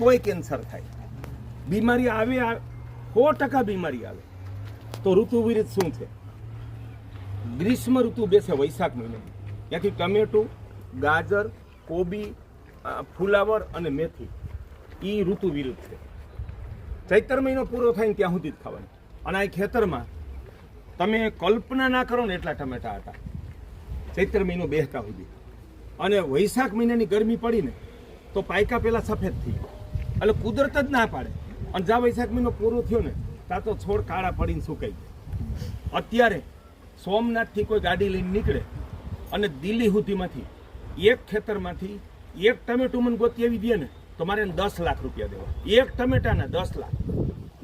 તોય કેન્સર થાય. બીમારી આવે 100% બીમારી આવે. તો ઋતુ વિરુદ્ધ શું છે? ગ્રીષ્મ ઋતુ બેસે વૈશાખ મહિને, ત્યાંથી ટમેટું, ગાજર, કોબી, ફુલાવર અને મેથી એ ઋતુ વિરુદ્ધ છે. ચૈત્ર મહિનો પૂરો થાય ને ત્યાં સુધી જ ખાવાનું. અને આ ખેતરમાં તમે કલ્પના ના કરો ને એટલા ટમેટા હતા ચૈત્ર મહિનો બેસતા સુધી. અને વૈશાખ મહિનાની ગરમી પડી ને તો પાયકા પેલા સફેદ થઈ ગયો. એટલે કુદરત જ ના પાડે. અને જ્યાં વૈશાખ મહિનો પૂરો થયો ને ત્યાં તો છોડ કાળા પડીને સુકાઈ ગયા. અત્યારે સોમનાથથી કોઈ ગાડી લઈને નીકળે અને દિલ્હી સુધીમાંથી એક ખેતરમાંથી એક ટમેટું મને ગોતી આવી દે ને તો મારે 10 લાખ રૂપિયા દેવા. એક ટમેટાના 10 લાખ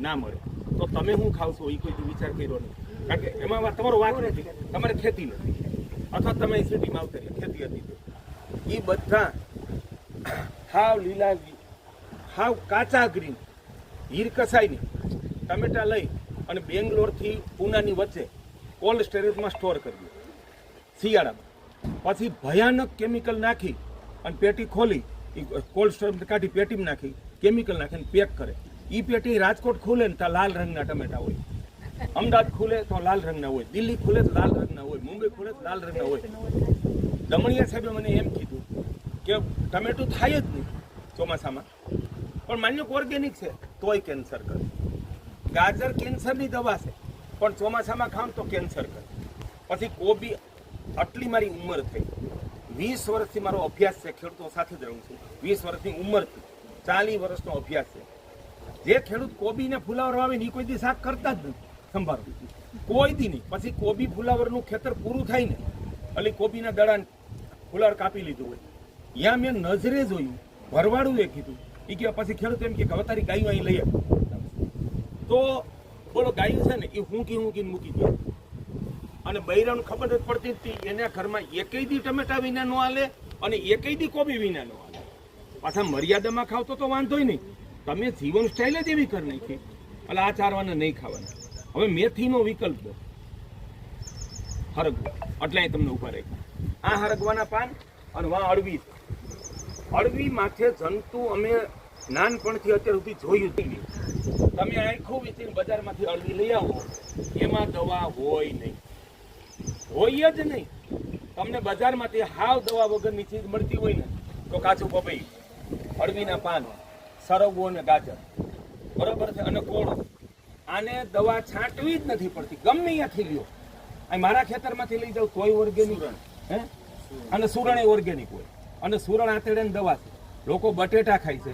ના મળે તો તમે શું ખાવ છો એ કોઈ વિચાર કર્યો નહીં. કારણ કે એમાં તમારો વાંક નથી, તમારે ખેતી નથી, અથવા તમે સિટીમાં આવતા ખેતી હતી. એ બધા હાવ લીલા, હાવ કાચા ગ્રીન હીર કસાઈની ટમેટા લઈ અને બેંગ્લોરથી પૂનાની વચ્ચે કોલ્ડ સ્ટોરેજમાં સ્ટોર કરી શિયાળામાં. પછી ભયાનક કેમિકલ નાખી અને પેટી ખોલી કોલ્ડ સ્ટોરેજ કાઢી પેટીમાં નાખી કેમિકલ નાખીને પેક કરે. એ પેટી રાજકોટ ખુલે ને ત્યાં લાલ રંગના ટમેટા હોય, અમદાવાદ ખુલે તો લાલ રંગના હોય, દિલ્હી ખુલે તો લાલ રંગના હોય, મુંબઈ ખુલે તો લાલ રંગના હોય. દમણિયા સાહેબે મને એમ કીધું કે ટમેટું થાય જ નહીં ચોમાસામાં, પણ માન્યો ઓર્ગેનિક છે તોય કેન્સર કરે. ગાજર કેન્સરની દવા છે પણ ચોમાસામાં ખાવ તો કેન્સર કરે. પછી કોબી, આટલી મારી ઉંમર થઈ, 20 વર્ષથી મારો અભ્યાસ છે, ખેડૂતો સાથે જ રહું છું. 20 વર્ષની ઉંમરથી 40 વર્ષનો અભ્યાસ છે. જે ખેડૂત કોબીને ફુલાવર વાવે ને એ કોઈ દી શાક કરતા જ નથી, સંભાળવું કોઈ દી નહીં. પછી કોબી ફુલાવરનું ખેતર પૂરું થાય ને એટલે કોબીના દડાને ફુલાવર કાપી લીધું હોય, ત્યાં મેં નજરે જોયું, ભરવાડું એ કીધું. એ કે પછી ખેડૂત એમ કે હવે તારી ગાયું અહીં લઈ આવે. તો બોલો ગાયું છે ને એ હુંકીને મૂકી દે. અને બૈરાનું ખબર જ પડતી હતી એના ઘરમાં એકેય દી ટમેટા વિના ન હાલે અને એકેય દી કોબી વિના ન હાલે. પાછા મર્યાદામાં ખાવ તો વાંધોય નહીં. તમે જીવન સ્ટાઇલ જ એવી કરી નાખી એટલે આ ચારવાના નહીં ખાવાના. હવે મેથીનો વિકલ્પ દો, હરગવો, એટલે અહીં તમને ઉભા રાખ્યા. આ હરગવાના પાન અને વાં અળવી. અળવી માથે જંતુ અમે નાનપણથી અત્યાર સુધી જોયું જ નહીં. તમે આખું વીતીને બજારમાંથી અળવી લઈ આવો, એમાં દવા હોય નહીં, હોય જ નહીં. તમને બજારમાંથી હાવ દવા વગરની ચીજ મળતી હોય ને તો કાચું પપૈયું, અળવીના પાન, સરગવો અને ગાજર, બરોબર છે, અને કોળો. આને દવા છાંટવી જ નથી પડતી, ગમે ત્યાંથી લ્યો. અહીં મારા ખેતરમાંથી લઈ જાવ તોય ઓર્ગેનિક, હે, અને સુરણ એ ઓર્ગેનિક હોય. અને સુરણ આતેડાની દવા છે. લોકો બટેટા ખાય છે,